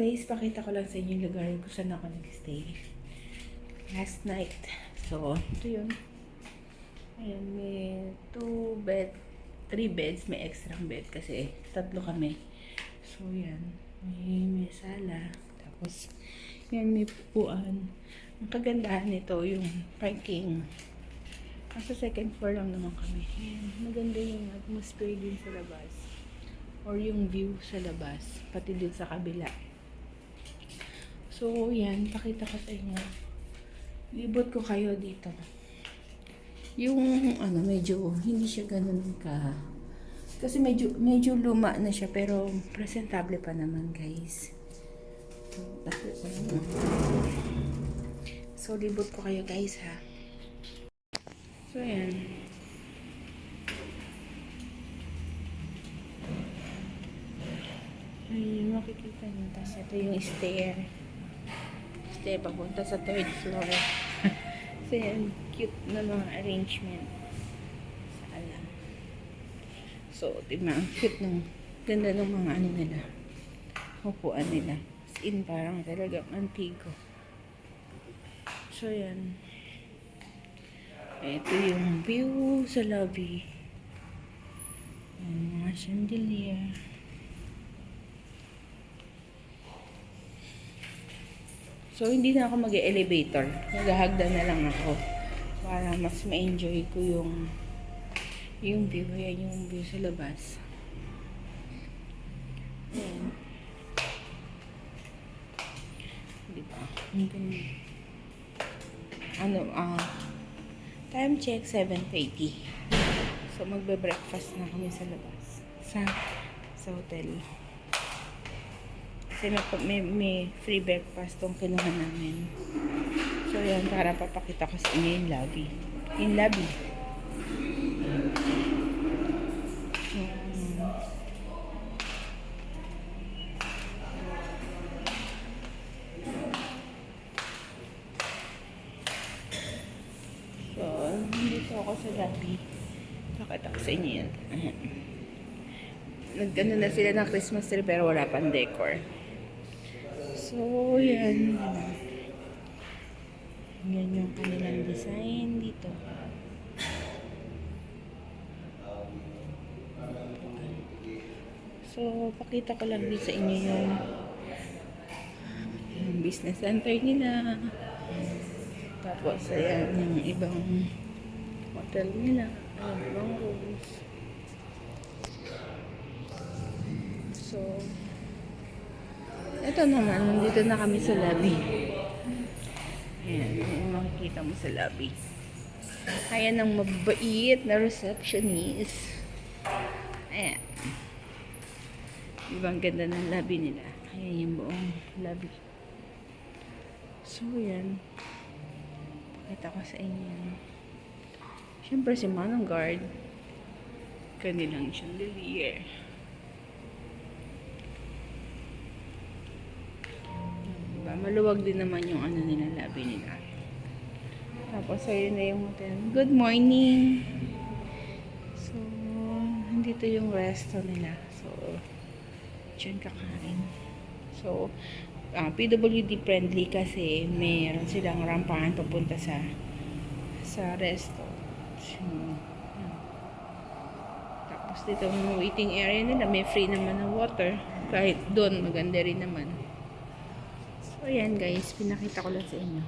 guys, pakita ko lang sa inyo yung lugar kung saan ako nag-stay last night. So, ito yun. Ayan, may 2 bed, 3 beds, may extra bed kasi 3 kami. So, yan. May sala. Tapos, yan, may pupuan. Ang kagandahan nito, yung parking. Nasa second floor lang naman kami. Ayan, maganda yung atmosphere din sa labas. Or yung view sa labas. Pati din sa kabila. So, yan. Pakita ko sa inyo. Libot ko kayo dito. Yung, medyo, hindi siya ganun ka. Kasi medyo luma na siya. Pero, presentable pa naman, guys. So, libot ko kayo, guys, ha. So, yan. Ay, makikita nyo. Tapos, ito yung stair. Stair papunta sa 3rd floor. So, yan. Cute na mga arrangement. Sala. So, diba? Ang cute ng ganda ng mga nila. Upuan nila. As in, parang talagang antigo. So, yan. Ito yung view sa lobby. Mga chandelier. So, hindi na ako mag-elevator. Maghahagdan na lang ako. Para mas ma-enjoy ko yung view. Ayan yung view sa labas. Ayan. Diba? Time check, 7:30. So, magbe-breakfast na kami sa labas. Sa hotel. Kasi may free breakfast tong kinuha namin. So, yan, para papakita ko sa inyo yung lobby. Yung lobby. So, dito ako sa lobby. Pakita ko sa inyo yan. Nagano na sila ng Christmas tree pero wala pang decor. So, yan. Yan yung kanilang design dito. So, pakita ko lang din sa inyo yung business center nila. Tapos, ayan, yung ibang hotel nila. Ayan, ibang rooms. So, ito naman, nandito na kami sa lobby. Ayan, yung makikita mo sa lobby. Ayan ang mabait na receptionist. Ayan. Diba ang ganda ng lobby nila. Ayan yung buong lobby. So, yan. Pakita ko sa inyo. Siyempre si Manong Guard. Kanilang chandelier. Maluwag din naman yung nila, lobby nila. Tapos, ayun na yung hotel. Good morning! So, nandito yung resto nila. So, dyan kakain. So, PWD friendly kasi mayroon silang rampahan papunta sa resto. So, tapos, dito yung waiting area nila. May free naman ng water. Kahit doon, maganda rin naman. So, ayan guys, pinakita ko lang sa inyo.